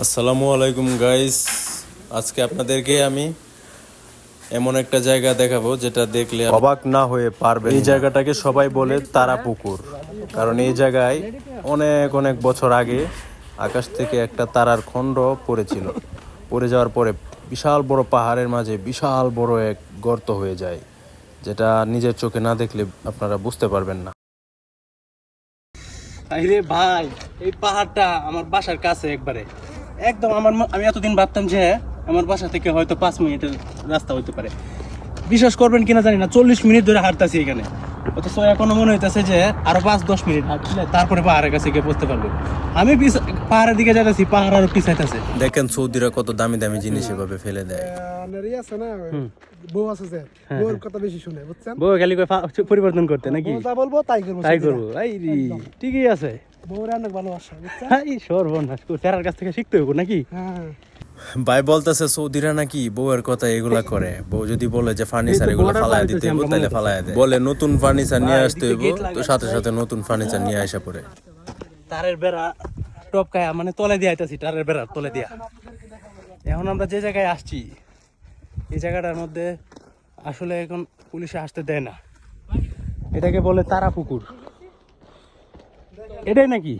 আসসালামু আলাইকুম গাইস। আজকে আপনাদেরকে আমি এমন একটা জায়গা দেখাবো যেটা দেখলে অবাক না হয়ে পারবে। এই জায়গাটাকে সবাই বলে তারাপুকুর, কারণ এই জায়গায় অনেক অনেক বছর আগে আকাশ থেকে একটা তারার খণ্ড পড়েছিল। পড়ে যাওয়ার পরে বিশাল বড় পাহাড়ের মাঝে বিশাল বড় এক গর্ত হয়ে যায়, যেটা নিজের চোখে না দেখলে আপনারা বুঝতে পারবেন না। আরে ভাই, এই পাহাড়টা আমার বাসার কাছে একবারে একদম আমি এতদিন ভাবতাম যে আমার বাসা থেকে হয়তো 5 মিনিটের রাস্তা হইতে পারে। বিশ্বাস করবেন কিনা জানি না, 40 মিনিট ধরে হাঁটতেছি এখানে, অথচ এখনো মনে হইতেছে যে আরো 5-10 মিনিট হাঁটলে তারপরে পাহাড়ের কাছে গিয়ে পৌঁছতে পারবো। আমি পাহাড়ের দিকে যাইতেছি, পাহাড় আরো পিছাইতেছে। দেখেন সৌদিরা কত দামি দামি জিনিস এভাবে ফেলে দেয়। বউ আছে যে বউর কথা বেশি শুনে, বুঝছেন? বউ খালি পরিবর্তন করতে নাকি? যা বলবো তাই করবো। এই ঠিকই আছে, বউর অনেক ভালোবাসা, বুঝছেন? এই সর্বনাশ, তেরার কাছ থেকে শিখতে হবে নাকি? হ্যাঁ, ভাই বলতেছে সৌদিরা নাকি বউয়ের কথা এগুলা করে। বউ যদি বলে যে ফার্নিচার এগুলো ফালায় দিতে হইব, তাহলে ফালায় দেয়। বলে নতুন ফার্নিচার নিয়ে আসতে হইব, তো সাথে সাথে নতুন ফার্নিচার নিয়ে আসা পড়ে। তারের বেড়া টপকায়া মানে তলে দিয়ে আইতাছি, তারের বেড়ার তলে দিয়া। এখন আমরা যে জায়গায় আসছি, এই জায়গাটার মধ্যে আসলে এখন পুলিশে আসতে দেয় না। এটাকে বলে তারাপুকুর, এটাই নাকি?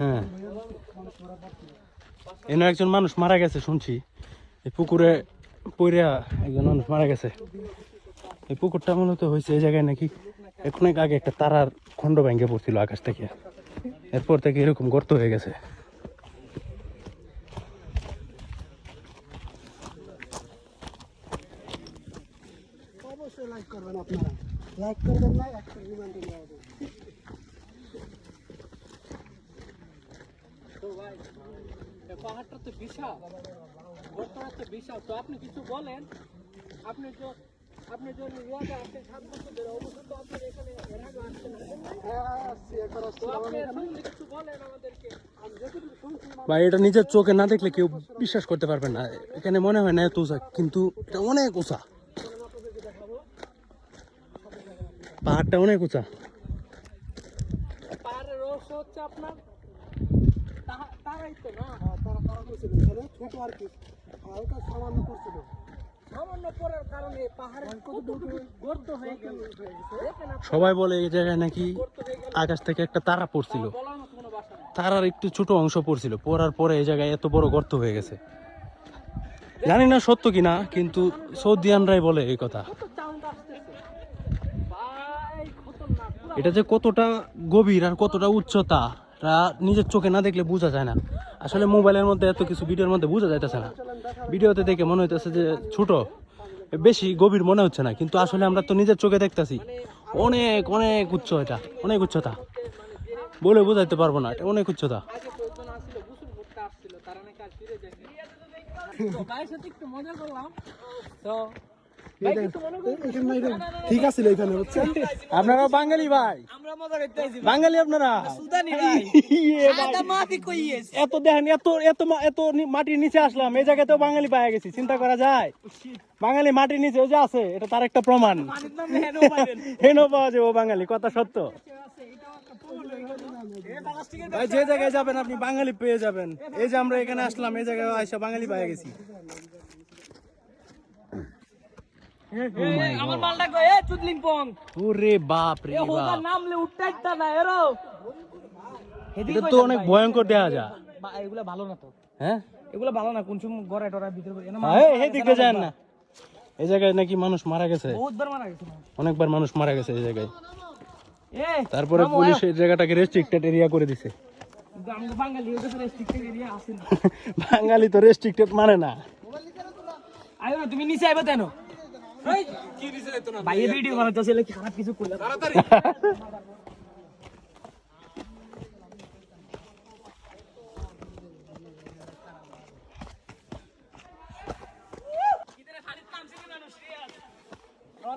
হ্যাঁ, এনে একজন মানুষ মারা গেছে শুনছি, এই পুকুরে পইরা একজন মানুষ মারা গেছে। এই পুকুরটা মূলত হয়েছে এই জায়গায় নাকি অনেক আগে একটা তারার খণ্ড ভেঙে পড়ছিল আকাশ থেকে, এরপর থেকে এরকম গর্ত হয়ে গেছে। অবশ্যই লাইক করবেন আপনারা, লাইক করবেন না একটা রিমাইন্ডার দেওয়া হবে। তো ভাই, পাহাড়টা তো বিশাল, গর্তটা তো বিশাল, তো আপনি কিছু বলেন। আপনি যে রিয়াদে আসছেন 7 বছর ধরে, অবশ্যই তো আপনার এখানে এর আগে আসছেন। হ্যাঁ, আসছি, একবার আসছি। কিছু বলেন আমাদেরকে। ভাই, এটা নিজের চোখে না দেখলে কেউ বিশ্বাস করতে পারবে না। এখানে মনে হয় না এত উঁচা, কিন্তু এটা অনেক উঁচা। পাহাড়টা অনেক উঁচা। পাহাড়ের রহস্য হচ্ছে আপনার তারাই তো না, তারা করছিল এখানে ছোট আর কি, হালকা সামান্য করছিল। সামান্য পড়ার কারণে পাহাড়ের কতটুকু গর্ত হয়ে গেল। সবাই বলে এই জায়গায় নাকি আকাশ থেকে একটা তারা পড়ছিল, তারার একটু ছোট অংশ পড়ছিল, পড়ার পরে এই জায়গায় এত বড় গর্ত হয়ে গেছে। জানি না সত্য কিনা, কিন্তু সৌদিয়ানরাই বলে এই কথা। এটা যে কতটা গভীর আর কতটা উচ্চতা, নিজের চোখে না দেখলে বোঝা যায় না। আসলে মোবাইলের মধ্যে এত কিছু ভিডিওর মধ্যে বোঝা যাইতেছে না। ভিডিওতে দেখে মনে হইতেছে যে ছোট, বেশি গভীর মনে হচ্ছে না, কিন্তু আসলে আমরা তো নিজের চোখে দেখতেছি অনেক অনেক উচ্চ, এটা অনেক উচ্চতা, বলে বোঝাইতে পারবো না, এটা অনেক উচ্চতা। ঠিক আছে এখানে, বুঝছেন? আপনারা বাঙালি ভাই, বাঙালি আপনারা। এত দেখেন, এত এত এত মাটির নিচে আসলাম, এই জায়গাতেও বাঙালি পাওয়া গেছি, চিন্তা করা যায়? বাঙালি মাটির নিচে যে আছে, এটা তার একটা প্রমাণ। হেনো পাওয়া যাবে বাঙালি, কথা সত্য। ভাই, যে জায়গায় যাবেন আপনি বাঙালি পেয়ে যাবেন। এই যে আমরা এখানে আসলাম, এই জায়গায় আইসা বাঙালি পাওয়া গেছি। আমার মালটা কই এ চুদলিং পং ওরে বাপ রে এ বাপ, হোগা নামলে উঠতাইতা না এরো এটা তো অনেক ভয়ঙ্কর দেখা যায়। এগুলা ভালো না তো, হ্যাঁ এগুলা ভালো না, কোন সময় গড়ায় টড়ায় ভিতরে এই দিকে যান না। এই জায়গায় নাকি মানুষ মারা গেছে, বহুতবার মারা গেছে। অনেকবার মানুষ মারা গেছে এই জায়গায়। এ তারপরে পুলিশ এই জায়গাটাকে রেস্ট্রিক্টেড এরিয়া করে দিছে। আমরা বাঙালি ওদের তো রেস্ট্রিক্টেড এরিয়া আছে না। বাঙালি তো রেস্ট্রিক্টেড মানে না। আইও না, তুমি নিচে আইবা কেন? এই কি নিচে আইতো না ভাই, এই ভিডিও বানাইতেছে কি খারাপ কিছু কইলা তাড়াতাড়ি।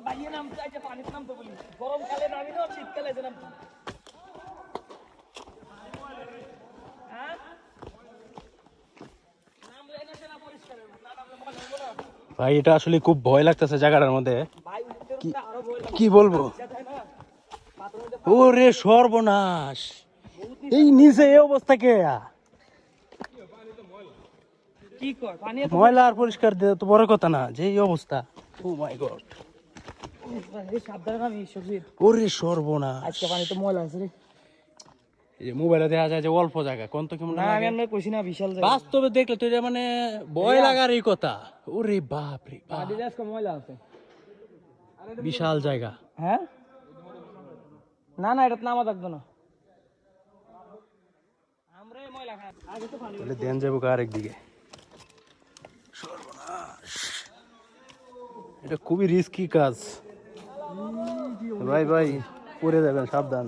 ভাইয়ের নাম চাইছে, পানির নাম তো বলি, গরমকালে নামি না, শীতকালে যে নাম। ভাই, এটা আসলে খুব ভয় লাগতেছে জায়গাটার মধ্যে, কি বলবো। ওরে সর্বনাশ, এই নিচে এই অবস্থা কে কি কর পানি এত ময়লা আর পরিষ্কার দিয়ে তো বড় কথা না, যে এই অবস্থা। ও মাই গড, এই সাবধানে আমি সবজি ওরে সর্বনাশ। আজকে পানি তো ময়লা আছে রে। এই মোবাইলে দেখা যায় যে অল্প জায়গা, কোন তো কেমন না আমি লাগে। আর কইছি না বিশাল জায়গা। বাস্তবে দেখলে তো এটা মানে ভয় লাগার এই কথা। ওরে বাপ রে বাপ, পানি আজকে ময়লা আছে। বিশাল জায়গা। হ্যাঁ না না এটা নামা থাকবে না, আমরা ময়লা খাই আগে তো পানি। তাহলে দেন যাবো আরেক দিকে। সর্বনাশ, এটা খুবই রিস্কি কাজ ভাই, ভাই পড়ে যাবেন, সাবধান।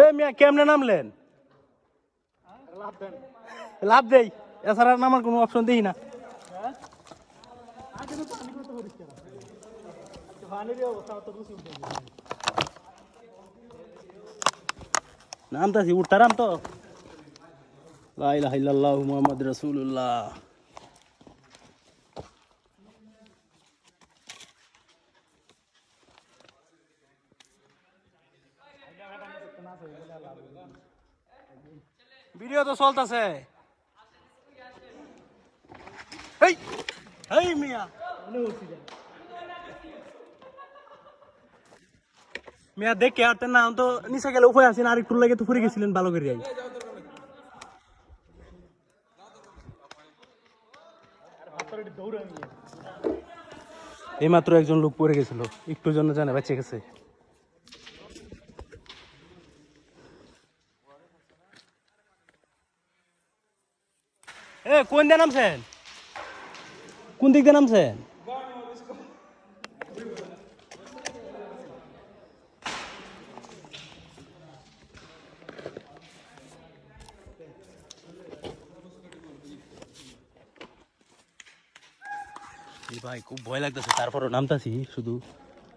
এ মিয়া কেমনে নামলেন? লাভ দেই, এছাড়া নামার কোনো অপশন দেখি না। নামতাছি, উঠতারাম তো। লা ইলাহা ইল্লাল্লাহু মুহাম্মাদুর রাসূলুল্লাহ। ভিডিও তো চলতেছে। এই এই মিয়া মিয়া দেখে আর না, তো নিচে গেলে উপায় আছেন, আর একটু লাগে তো ফুরে গেছিলেন ভালো করে। এইমাত্র একজন লোক পড়ে গেছিল, একটু জন্য জানে বেঁচে গেছে। এ কোন দিয়ে নামছেন? কোন দিক দিয়ে নামছেন? ভাই খুব ভয় লাগতেছে, তারপরও নামতাছি শুধু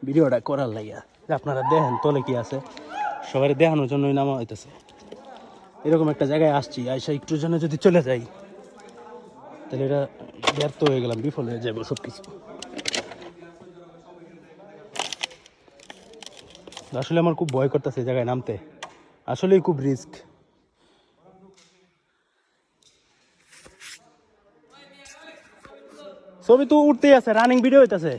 ভিডিওটা করার লাগিয়া, যে আপনারা দেখেন তলে কি আছে, সবাই দেখানোর জন্যই নামা হইতেছে। এরকম একটা জায়গায় আসছি, আইসা একটু জন্য যদি চলে যাই তাহলে এটা ব্যর্থ হয়ে গেলাম, বিফল হয়ে যাবো সব কিছু। আসলে আমার খুব ভয় করতেছে এই জায়গায় নামতে, আসলেই খুব রিস্ক। ছবি তো উঠতেই আছে, রানিং ভিডিও হইতাছে।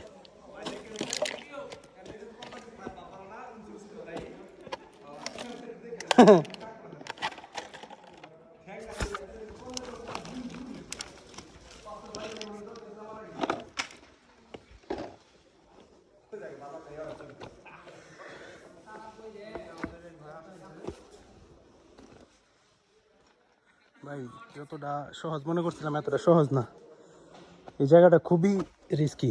ভাই যতটা সহজ মনে করছিলাম এতটা সহজ না, এই জায়গাটা খুবই রিস্কি,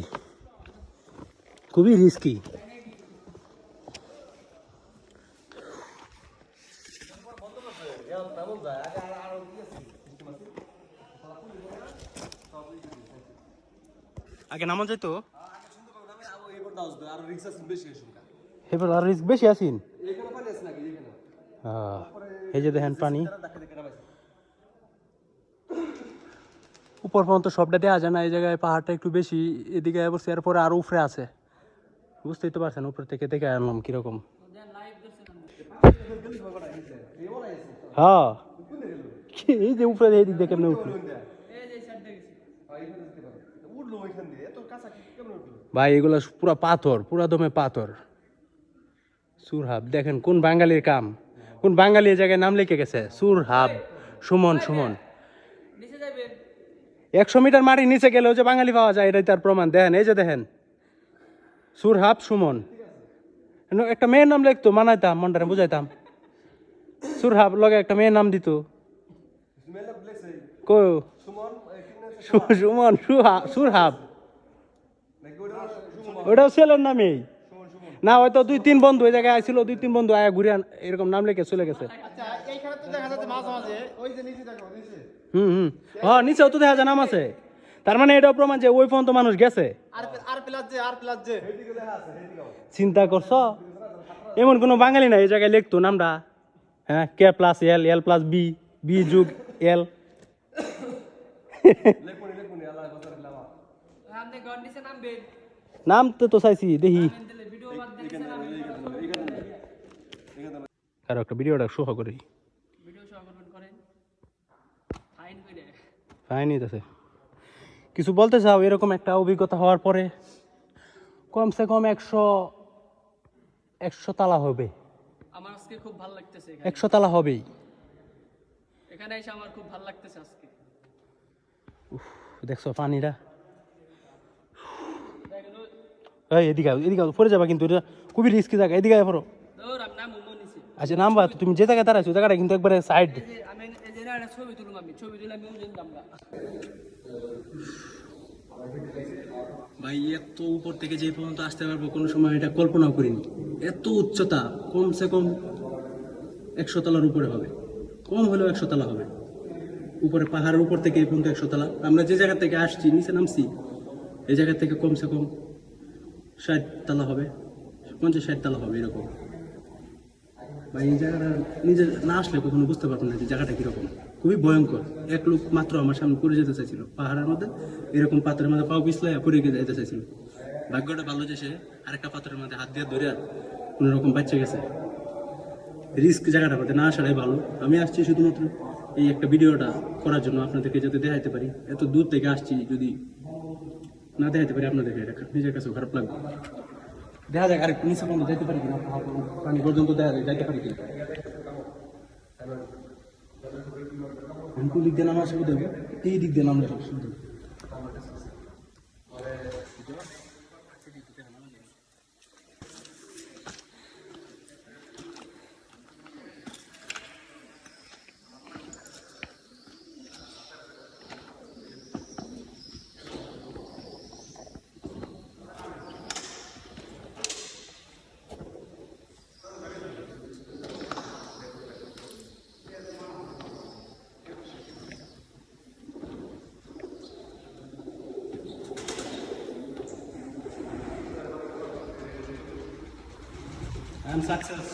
খুবই রিস্কি। আগে নামন যাইতো, এবার আর রিস্ক বেশি আছেন। এই যে দেখেন পানি উপর পর্যন্ত সবটা দেওয়া যায় না, এই জায়গায় পাহাড়টা একটু বেশি, এদিকে বসে এরপরে আরো উপরে আছে, বুঝতেই তো পারছেন উপর থেকে দেখে আনলাম কিরকম। হ্যাঁ এই যে উপরে এই দিক দিয়ে কেমনে উঠলো ভাই, এগুলো পুরা পাথর, পুরা দমে পাথর। সুরহাব দেখেন কোন বাঙালির কাম, কোন বাঙালি এই জায়গায় নাম লিখে গেছে, সুরহাব সুমন। সুমন 100 মিটার মাটির নিচে গেলেও যে বাঙালি পাওয়া যায় এটাই তার প্রমাণ। দেখেন এই যে দেখেন সুরহাব সুমন, একটা মেয়ের নাম লিখতো, মানাইতাম মনটারে বুঝাইতাম। সুরহাব লগে একটা মেয়ের নাম দিত, কো সুমন সুরহাব, ওটাও ছেলের নামেই না, হয়তো 2-3 বন্ধু ওই জায়গায় আসছিল, 2-3 বন্ধু আয়া ঘুরে এরকম নাম লিখে চলে গেছে। নিচেও তো দেখা যায় নাম আছে, তার মানে এটাও প্রমাণ যে ওই পর্যন্ত মানুষ গেছে। চিন্তা করছো, এমন কোনো বাঙালি না এই জায়গায় লিখতো নামটা। হ্যাঁ, K+L L+B B+L নামতে তো চাইছি দেখি কারো একটা ভিডিওটা শো করি ফাইন আছে কিছু বলতে চাও এরকম একটা অভিজ্ঞতা হওয়ার পরে কমসে কম 100 তালা হবে আমার আজকে খুব ভালো লাগতেছে 100 তালা হবেই এখানে এসে আমার খুব ভালো লাগতেছে আজকে দেখছো পানিটা এই এদিকে পড়ে যাবা কিন্তু এটা খুবই রিস্কি জায়গা এদিকে পড়ো আচ্ছা নামবা তুমি যে জায়গায় দাঁড়াইছো জায়গাটা কিন্তু একবারে সাইড আমি এই যে একটা ছবি তুললাম আমি ছবি তুলে আমি ওজন দামটা ভাই এত উপর থেকে যে পর্যন্ত আসতে পারবো কোনো সময় এটা কল্পনাও করিনি এত উচ্চতা কমসে কম 100 তলার উপরে হবে কম হলেও 100 তলা হবে উপরে পাহাড়ের উপর থেকে এই পর্যন্ত 100 তলা আমরা যে জায়গা থেকে আসছি নিচে নামছি এই জায়গা থেকে কমসে কম 60 তলা হবে 50-60 তলা হবে এরকম ভাই এই জায়গাটা নিজে না আসলে কখনো বুঝতে পারবো না যে জায়গাটা কিরকম খুবই ভয়ঙ্কর এক লোক মাত্র আমার সামনে পড়ে যেতে চাইছিল পাহাড়ের মধ্যে এরকম পাথরের মধ্যে পাও পিছলাই পড়ে গিয়ে যেতে চাইছিল ভাগ্যটা ভালো যে সে আরেকটা পাথরের মধ্যে হাত দিয়ে ধরে কোনো রকম বাচ্চা গেছে রিস্ক জায়গাটা করতে না আসাটাই ভালো আমি আসছি শুধুমাত্র এই একটা ভিডিওটা করার জন্য আপনাদেরকে যাতে দেখাইতে পারি এত দূর থেকে আসছি যদি না দেখাইতে পারি আপনাদেরকে এটা নিজের কাছেও খারাপ লাগবে দেখা যাক আরেকটু নিচে পর্যন্ত যাইতে পারি কিনা পানি পর্যন্ত দেখা যায় যাইতে পারি কিনা দিক দিয়ে নামার সুবিধা হবে এই দিক দিয়ে নামলে সুবিধা হবে I am success.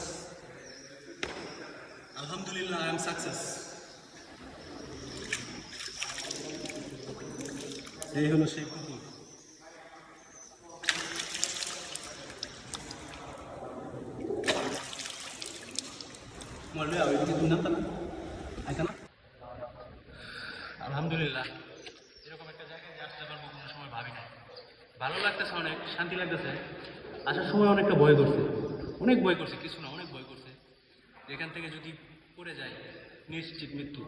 Alhamdulillah, I am success. এই হলো সেই পুকুর মরবে আর এদিকে তুমি নামতা না আইতা না আলহামদুলিল্লাহ এরকম একটা জায়গায় আসতে পারবো কোনো সময় ভাবি না ভালো লাগতেছে অনেক শান্তি লাগতেছে আসার সময় অনেকটা ভয় করছে অনেক ভয় করছে কিছু না অনেক ভয় করছে এখান থেকে যদি পড়ে যায় নিশ্চিত মৃত্যু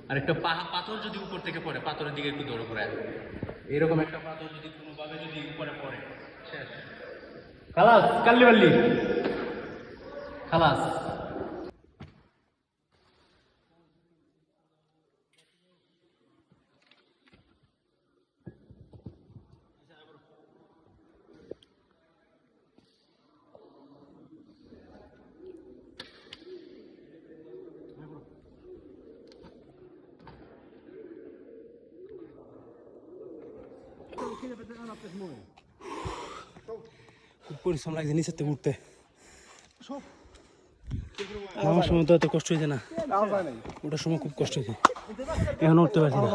আর একটা পাথর যদি উপর থেকে পড়ে পাথরের দিকে একটু দৌড় করে এরকম একটা পাথর যদি কোনোভাবে যদি উপরে পড়ে শেষ খালাস কাল্লি বাল্লি খালাস খুব পরিশ্রম লাগছে নিচের থেকে উঠতে আমার সময় তো এত কষ্ট হয়েছে না ওটার সময় খুব কষ্ট হয়েছে এখন উঠতে পারছি না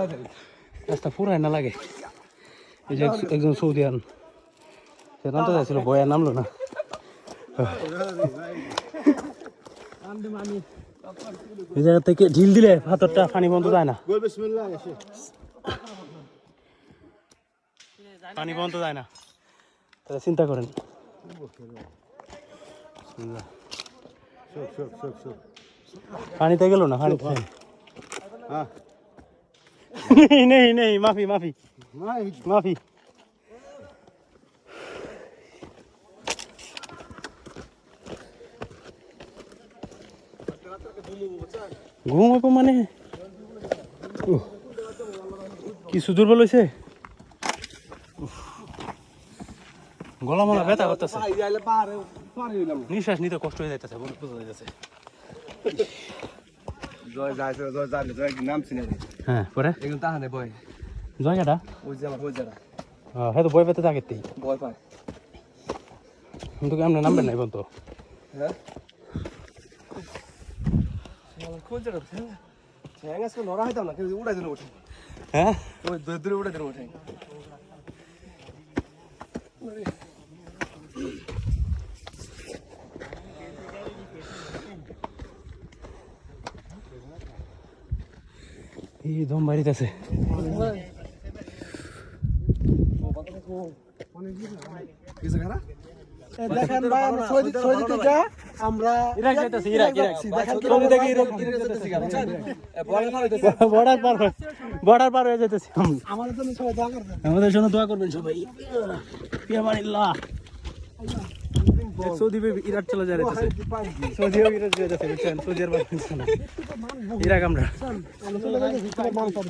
রাস্তা পুরাই না লাগে এই যে একজন সৌদি আন সে নামতে যাচ্ছিল বয়া নামলো না এই জায়গা থেকে ঢিল দিলে পাথরটা পানি বন্ধ যায় না পানি বন্ধ যায় না তাহলে চিন্তা করেন পানিতে গেল না পানিতে নেই নেই মাফি মাফি মাফি ঘুমাবো মানে কিছু দুর্বল হয়েছে গলা মলা ব্যথা করতেছে নিঃশ্বাস নিতে কষ্ট হয়ে যাইতেছে বোঝা যাইতেছে হ্যাঁ পরে জায়গাটা হ্যাঁ তো বই পেতে থাকেতেই কিন্তু আমরা নামবেন না এখন তো হ্যাঁ আপনার এই দম বাড়িতেছে। দেখেন ভাই আমরা সৌদি থেকে আমরা ইরাক যাইতেছি, ইরাক। দেখেন সৌদি থেকে ইরাক বর্ডার পার হয়ে যেতেছি। আমাদের জন্য সবাই দোয়া করবেন। আমাদের জন্য দোয়া করবেন সবাই। ফিয়ামানিল্লাহ। সৌদি ইরাক চলে যায় সৌদিও ইরাক চলে যাচ্ছে, বুঝছেন? সৌদি আর ইরাক আমরা আমরা চলে যাচ্ছি, মান পাবো।